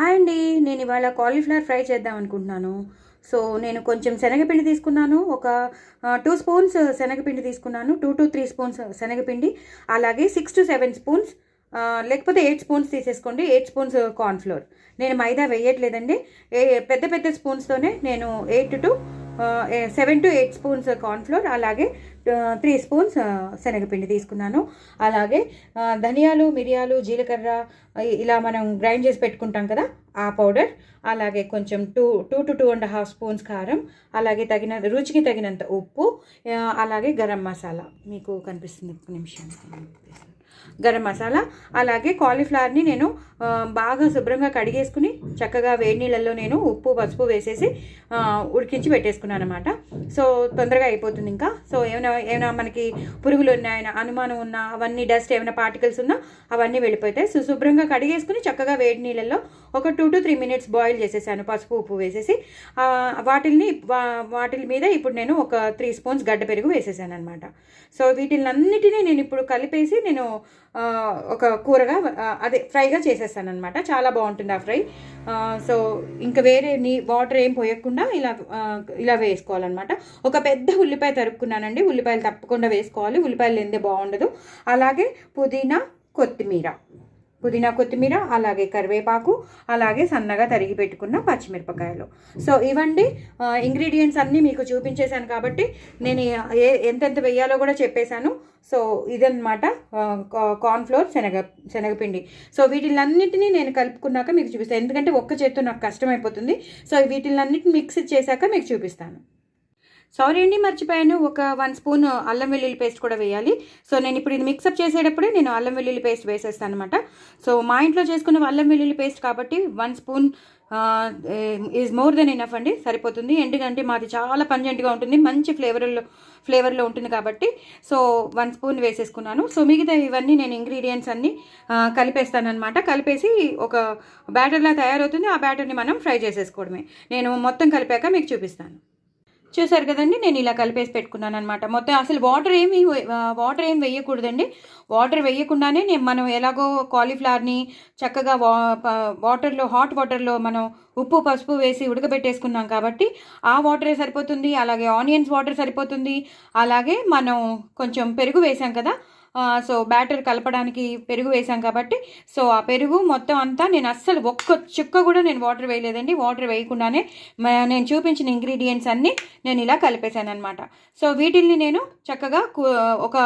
Hi అండి. నేను ఇవాళ కాలీఫ్లవర్ ఫ్రై చేద్దాం అనుకుంటున్నాను. సో నేను కొంచెం శనగపిండి తీసుకున్నాను. ఒక 2 స్పూన్స్ శనగపిండి తీసుకున్నాను. 2-3 స్పూన్స్ శనగపిండి, అలాగే 6-7 స్పూన్స్ లేకపోతే 8 స్పూన్స్ తీసేసుకోండి. 8 స్పూన్స్ కార్న్ఫ్లోర్. నేను మైదా వేయట్లేదండి. పెద్ద పెద్ద స్పూన్స్తోనే నేను 7-8 స్పూన్స్ కార్న్ఫ్లోర్, అలాగే 3 స్పూన్స్ శనగపిండి తీసుకున్నాను. అలాగే ధనియాలు, మిరియాలు, జీలకర్ర ఇలా మనం గ్రైండ్ చేసి పెట్టుకుంటాం కదా, ఆ పౌడర్, అలాగే కొంచెం 2-2.5 స్పూన్స్ కారం, అలాగే రుచికి తగినంత ఉప్పు, అలాగే గరం మసాలా మీకు కనిపిస్తుంది, ఒక నిమిషం, గరం మసాలా. అలాగే కాలీఫ్లవర్ని నేను బాగా శుభ్రంగా కడిగేసుకుని చక్కగా వేడి నీళ్ళల్లో నేను ఉప్పు పసుపు వేసేసి ఉడికించి పెట్టేసుకున్నాను అనమాట. సో తొందరగా అయిపోతుంది ఇంకా. సో ఏమైనా మనకి పురుగులు ఉన్నాయన్న అనుమానం ఉన్నా, అవన్నీ డస్ట్ ఏమైనా పార్టికల్స్ ఉన్నా అవన్నీ వెళ్ళిపోతాయి. సో శుభ్రంగా కడిగేసుకుని చక్కగా వేడి నీళ్ళల్లో ఒక 2-3 మినిట్స్ బాయిల్ చేసేసాను, పసుపు ఉప్పు వేసేసి. వాటి మీద ఇప్పుడు నేను ఒక 3 స్పూన్స్ గడ్డ పెరుగు వేసేసాను అనమాట. సో వీటినన్నిటినీ నేను ఇప్పుడు కలిపేసి నేను ఒక కూరగా అదే ఫ్రైగా చేసేస్తాను అనమాట. చాలా బాగుంటుంది ఆ ఫ్రై. సో ఇంకా వేరే వాటర్ ఏం పోయకుండా ఇలా వేసుకోవాలన్నమాట. ఒక పెద్ద ఉల్లిపాయ తరుక్కున్నానండి. ఉల్లిపాయలు తప్పకుండా వేసుకోవాలి, ఉల్లిపాయలు లేనిదే బాగుండదు. అలాగే పుదీనా కొత్తిమీర, అలాగే కరివేపాకు, అలాగే సన్నగా తరిగి పెట్టుకున్న పచ్చిమిరపకాయలు. సో ఇవండి ఇంగ్రీడియంట్స్ అన్నీ మీకు చూపించేశాను కాబట్టి నేను ఎంతెంత వేయాలో కూడా చెప్పేశాను. సో ఇదన్నమాట కార్న్ఫ్లోర్, శనగపిండి. సో వీటిలన్నింటినీ నేను కలుపుకున్నాక మీకు చూపిస్తాను, ఎందుకంటే ఒక్క చేత్తో నాకు కష్టమైపోతుంది. సో వీటిలన్నిటిని మిక్స్ చేశాక మీకు చూపిస్తాను. సారీ అండి, మర్చిపోయాను, ఒక 1 స్పూన్ అల్లం వెల్లుల్లి పేస్ట్ కూడా వేయాలి. సో నేను ఇప్పుడు ఇది మిక్సప్ చేసేటప్పుడే నేను అల్లం వెల్లుల్లి పేస్ట్ వేసేస్తాను అనమాట. సో మా ఇంట్లో చేసుకున్న అల్లం వెల్లుల్లి పేస్ట్ కాబట్టి 1 spoon is more than enough అండి, సరిపోతుంది. ఎందుకంటే మాది చాలా పంజెంట్గా ఉంటుంది, మంచి ఫ్లేవర్లో ఉంటుంది కాబట్టి. సో 1 స్పూన్ వేసేసుకున్నాను. సో మిగతా ఇవన్నీ నేను ఇంగ్రీడియంట్స్ అన్నీ కలిపేస్తాను అనమాట. కలిపేసి ఒక బ్యాటర్లా తయారవుతుంది. ఆ బ్యాటర్ని మనం ఫ్రై చేసేసుకోవడమే. నేను మొత్తం కలిపాక మీకు చూపిస్తాను. చూసారు కదండి, నేను ఇలా కలిపేసి పెట్టుకున్నాను అనమాట. మొత్తం అసలు వాటర్ ఏం వేయకూడదండి. వాటర్ వేయకుండానే మనం ఎలాగో కాలీఫ్లవర్ని చక్కగా హాట్ వాటర్లో మనం ఉప్పు పసుపు వేసి ఉడకబెట్టేసుకున్నాం కాబట్టి ఆ వాటరే సరిపోతుంది. అలాగే ఆనియన్స్ వాటర్ సరిపోతుంది. అలాగే మనం కొంచెం పెరుగు వేసాం కదా, సో బ్యాటర్ కలపడానికి పెరుగు వేసాం కాబట్టి సో ఆ పెరుగు మొత్తం అంతా నేను అస్సలు ఒక్క చుక్క కూడా నేను వాటర్ వేయలేదండి. వాటర్ వేయకుండానే నేను చూపించిన ఇంగ్రీడియంట్స్ అన్నీ నేను ఇలా కలిపేశాను అనమాట. సో వీటిల్ని నేను చక్కగా ఒక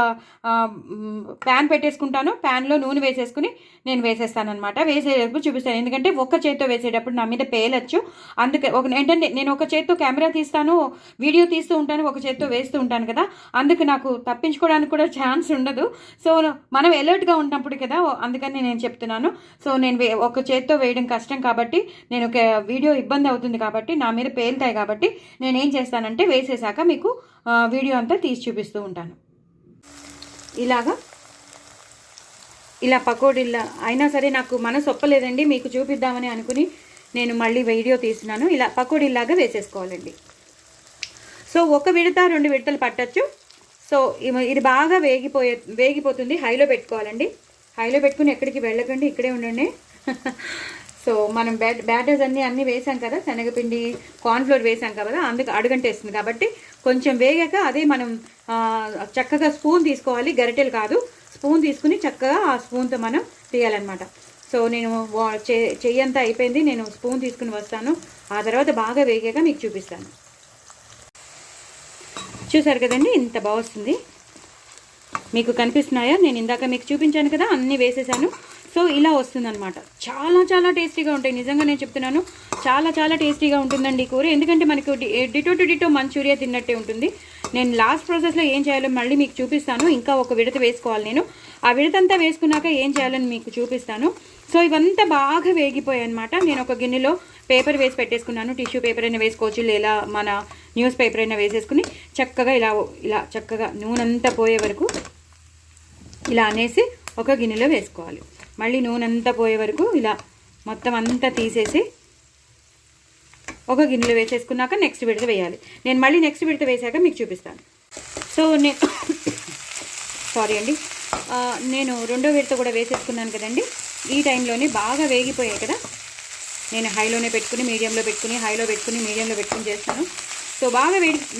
ప్యాన్ పెట్టేసుకుంటాను. ప్యాన్లో నూనె వేసేసుకుని నేను వేసేస్తాను అనమాట. వేసేటప్పుడు చూపిస్తాను, ఎందుకంటే ఒక్క చేత్తో వేసేటప్పుడు నా మీద పేలచ్చు. అందుకే ఏంటంటే నేను ఒక చేత్తో కెమెరా తీస్తాను, వీడియో తీస్తూ ఉంటాను, ఒక చేత్తో వేస్తూ ఉంటాను కదా, అందుకు నాకు తప్పించుకోవడానికి కూడా ఛాన్స్ ఉండదు. సో మనం అలర్ట్గా ఉన్నప్పుడు కదా, అందుకని నేను చెప్తున్నాను. సో నేను ఒక చేత్తో వేయడం కష్టం కాబట్టి, నేను ఒక వీడియో ఇబ్బంది అవుతుంది కాబట్టి, నా మీద పేలుతాయి కాబట్టి నేనేం చేస్తానంటే వేసేసాక మీకు వీడియో అంతా తీసి చూపిస్తూ ఉంటాను. ఇలా పకోడీలా అయినా సరే నాకు మనసు ఒప్పలేదండి, మీకు చూపిద్దామని అనుకుని నేను మళ్ళీ వీడియో తీస్తున్నాను. ఇలా పకోడీలాగా వేసేసుకోవాలండి. సో 1 విడత 2 విడతలు పట్టచ్చు. సో ఇది బాగా వేగిపోతుంది. హైలో పెట్టుకోవాలండి. హైలో పెట్టుకుని ఎక్కడికి వెళ్ళకండి, ఇక్కడే ఉండండి. సో మనం బ్యాటర్స్ అన్నీ వేసాం కదా, శనగపిండి కార్న్ఫ్లోర్ వేసాం కదా, అందుకు అడుగంటేస్తుంది కాబట్టి కొంచెం వేగాక అదే మనం చక్కగా స్పూన్ తీసుకోవాలి, గరిటెలు కాదు, స్పూన్ తీసుకుని చక్కగా ఆ స్పూన్తో మనం తీయాలన్నమాట. సో నేను చెయ్యంతా అయిపోయింది, నేను స్పూన్ తీసుకుని వస్తాను. ఆ తర్వాత బాగా వేగాక మీకు చూపిస్తాను. చూసారు కదండి, ఇంత బాగా వస్తుంది. మీకు కనిపిస్తున్నాయా? నేను ఇందాక మీకు చూపించాను కదా, అన్నీ వేసేసాను. సో ఇలా వస్తుందన్నమాట. చాలా చాలా టేస్టీగా ఉంటాయి, నిజంగా నేను చెప్తున్నాను. చాలా చాలా టేస్టీగా ఉంటుందండి ఈ కూర, ఎందుకంటే మనకు డిటో మంచూరియా తిన్నట్టే ఉంటుంది. నేను లాస్ట్ ప్రాసెస్లో ఏం చేయాలో మళ్ళీ మీకు చూపిస్తాను. ఇంకా ఒక విడత వేసుకోవాలి నేను. ఆ విడతంతా వేసుకున్నాక ఏం చేయాలని మీకు చూపిస్తాను. సో ఇవంతా బాగా వేగిపోయాయి అనమాట. నేను ఒక గిన్నెలో పేపర్ వేసి పెట్టేసుకున్నాను. టిష్యూ పేపర్ అయినా వేసుకోవచ్చు, లేదా మన న్యూస్ పేపర్ అయినా వేసేసుకుని చక్కగా ఇలా చక్కగా నూనె అంతా పోయే వరకు ఇలా అనేసి ఒక గిన్నెలో వేసుకోవాలి. మళ్ళీ నూనె అంతా పోయే వరకు ఇలా మొత్తం అంతా తీసేసి ఒక గిన్నెలో వేసేసుకున్నాక నెక్స్ట్ విడత వేయాలి. నేను మళ్ళీ నెక్స్ట్ విడత వేసాక మీకు చూపిస్తాను. సో సారీ అండి, నేను రెండో విడత కూడా వేసేసుకున్నాను కదండి. ఈ టైంలోనే బాగా వేగిపోయాయి కదా, నేను హైలోనే పెట్టుకుని మీడియంలో పెట్టుకుని మీడియంలో పెట్టుకుని చేస్తాను. సో బాగా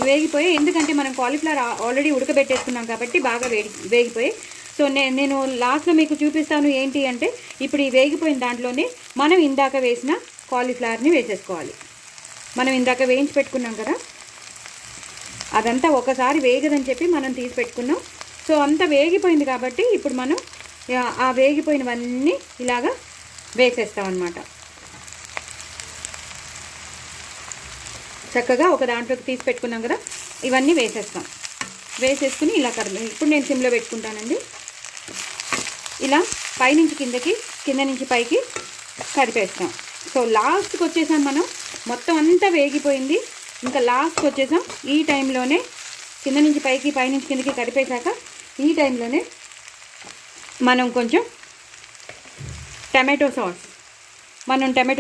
వేగిపోయి, ఎందుకంటే మనం కాలీఫ్లవర్ ఆల్రెడీ ఉడకబెట్టేసుకున్నాం కాబట్టి బాగా వేగిపోయి. సో నేను లాస్ట్లో మీకు చూపిస్తాను ఏంటి అంటే, ఇప్పుడు ఈ వేగిపోయిన దాంట్లోనే మనం ఇందాక వేసిన కాలీఫ్లవర్ని వేసేసుకోవాలి. మనం ఇందాక వేయించి పెట్టుకున్నాం కదా, అదంతా ఒకసారి వేగదని చెప్పి మనం తీసి పెట్టుకున్నాం. సో అంతా వేగిపోయింది కాబట్టి ఇప్పుడు మనం ఆ వేగిపోయినవన్నీ ఇలాగా వేసేస్తాం అన్నమాట. చక్కగా ఒక దాంట్లోకి తీసి పెట్టుకున్నాం కదా, ఇవన్నీ వేసేసుకుని ఇలా ఇప్పుడు నేను సిమ్లో పెట్టుకుంటానండి. ఇలా పైనుంచి కిందకి, కింద నుంచి పైకి కదిపేస్తాం. సో లాస్ట్కి వచ్చేసాం మనం, మొత్తం అంతా వేగిపోయింది, ఇంకా లాస్ట్కి వచ్చేసాం. ఈ టైంలోనే కింద నుంచి పైకి, పైనుంచి కిందకి కదిపేశాక ఈ టైంలోనే మనం కొంచెం టమాటో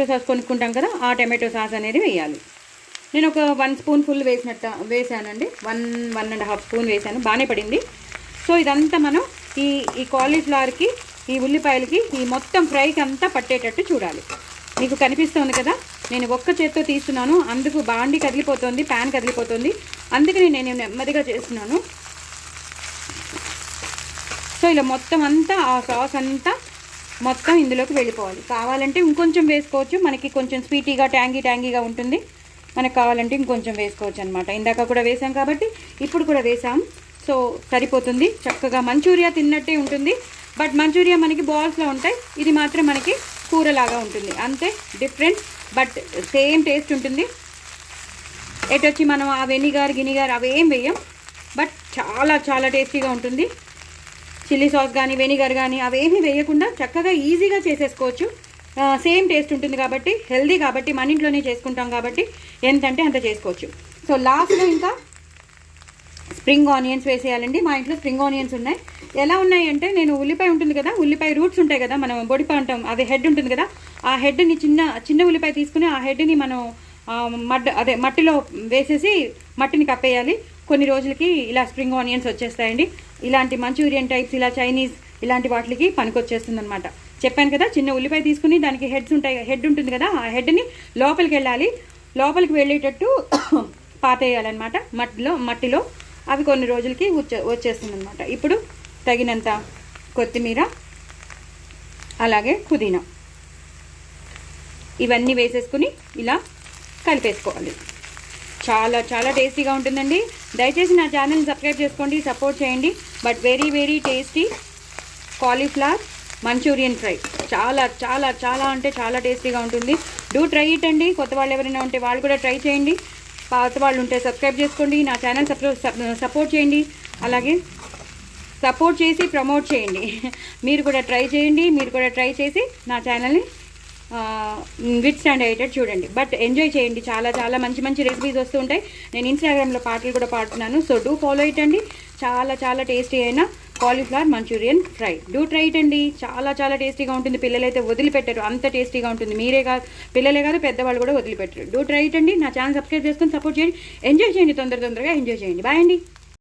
సాస్ కొనుక్కుంటాం కదా, ఆ టమాటో సాస్ అనేది వేయాలి. నేను ఒక 1 స్పూన్ ఫుల్ వేసానండి, 1.5 స్పూన్ వేసాను, బాగానే పడింది. సో ఇదంతా మనం ఈ కాలీఫ్లవర్కి, ఈ ఉల్లిపాయలకి, ఈ మొత్తం ఫ్రైకి అంతా పట్టేటట్టు చూడాలి. మీకు కనిపిస్తుంది కదా, నేను ఒక్క చేత్తో తీస్తున్నాను, అందుకు బాండి కదిలిపోతుంది, ప్యాన్ కదిలిపోతుంది, అందుకని నేను నెమ్మదిగా చేస్తున్నాను. సో ఇలా మొత్తం అంతా ఆ సాస్ అంతా మొత్తం ఇందులోకి వెళ్ళిపోవాలి. కావాలంటే ఇంకొంచెం వేసుకోవచ్చు, మనకి కొంచెం స్వీటీగా ట్యాంగీగా ఉంటుంది. మనకు కావాలంటే ఇంకొంచెం వేసుకోవచ్చు అనమాట. ఇందాక కూడా వేసాం కాబట్టి ఇప్పుడు కూడా వేసాం. సో సరిపోతుంది, చక్కగా మంచూరియా తిన్నట్టే ఉంటుంది. బట్ మంచూరియా మనకి బాల్స్లో ఉంటాయి, ఇది మాత్రం మనకి కూరలాగా ఉంటుంది, అంతే డిఫరెంట్, బట్ సేమ్ టేస్ట్ ఉంటుంది. ఎటొచ్చి మనం ఆ వెనిగర్ అవేం వేయం, బట్ చాలా చాలా టేస్టీగా ఉంటుంది. చిల్లీ సాస్ కానీ వెనిగర్ కానీ అవేమీ వేయకుండా చక్కగా ఈజీగా చేసేసుకోవచ్చు. సేమ్ టేస్ట్ ఉంటుంది కాబట్టి, హెల్దీ కాబట్టి, మన ఇంట్లోనే చేసుకుంటాం కాబట్టి ఎంతంటే అంత చేసుకోవచ్చు. సో లాస్ట్లో ఇంకా స్ప్రింగ్ ఆనియన్స్ వేసేయాలండి. మా ఇంట్లో స్ప్రింగ్ ఆనియన్స్ ఉన్నాయి. ఎలా ఉన్నాయి అంటే, నేను ఉల్లిపాయ ఉంటుంది కదా, ఉల్లిపాయ రూట్స్ ఉంటాయి కదా, మనం బొడిపాయ అంటాం, అది హెడ్ ఉంటుంది కదా, ఆ హెడ్ని చిన్న ఉల్లిపాయ తీసుకుని ఆ హెడ్ని మనం మట్టిలో వేసేసి మట్టిని కప్పేయాలి. కొన్ని రోజులకి ఇలా స్ప్రింగ్ ఆనియన్స్ వచ్చేస్తాయండి. ఇలాంటి మంచూరియన్ టైప్స్, ఇలా చైనీస్ ఇలాంటి వాటికి పనికొచ్చేస్తుంది అనమాట. చెప్పాను కదా, చిన్న ఉల్లిపాయ తీసుకుని దానికి హెడ్ ఉంటుంది కదా, ఆ హెడ్ని లోపలికి వెళ్ళేటట్టు పాతేయాలన్నమాట మట్టిలో. అవి కొన్ని రోజులకి వచ్చేస్తుంది అనమాట. ఇప్పుడు తగినంత కొత్తిమీర, అలాగే పుదీనా, ఇవన్నీ వేసేసుకుని ఇలా కలిపేసుకోవాలి. చాలా చాలా టేస్టీగా ఉంటుందండి. దయచేసి నా ఛానల్ని సబ్స్క్రైబ్ చేసుకోండి, సపోర్ట్ చేయండి. But very very tasty cauliflower Manchurian fry చాలా చాలా చాలా అంటే చాలా టేస్టీగా ఉంటుంది. డూ ట్రై ఇట్ అండి. కొత్త వాళ్ళు ఎవరైనా ఉంటే వాళ్ళు కూడా ట్రై చేయండి. పాత వాళ్ళు ఉంటే సబ్స్క్రైబ్ చేసుకోండి, నా ఛానల్ సపోర్ట్ చేయండి, అలాగే సపోర్ట్ చేసి ప్రమోట్ చేయండి. మీరు కూడా ట్రై చేసి నా ఛానల్ని విత్ స్టాండ్ అయ్యేటట్టు చూడండి. బట్ ఎంజాయ్ చేయండి, చాలా చాలా మంచి మంచి రెసిపీస్ వస్తూ ఉంటాయి. నేను ఇన్స్టాగ్రామ్లో పాటలు కూడా పాడుతున్నాను. సో డూ ఫాలో ఇట్ అండి. చాలా చాలా టేస్టీ అయిన cauliflower Manchurian fry, do try it అండి. చాలా చాలా టేస్టీగా ఉంటుంది. పిల్లలైతే వదిలిపెట్టరు, అంత టేస్టీగా ఉంటుంది. పిల్లలే కాదు, పెద్దవాళ్ళు కూడా వదిలిపెట్టరు. డూ ట్రై ఇట్ అండి. నా ఛానల్ సబ్స్క్రైబ్ చేసుకొని సపోర్ట్ చేయండి, ఎంజాయ్ చేయండి, తొందరగా ఎంజాయ్ చేయండి. బాయ్ అండి.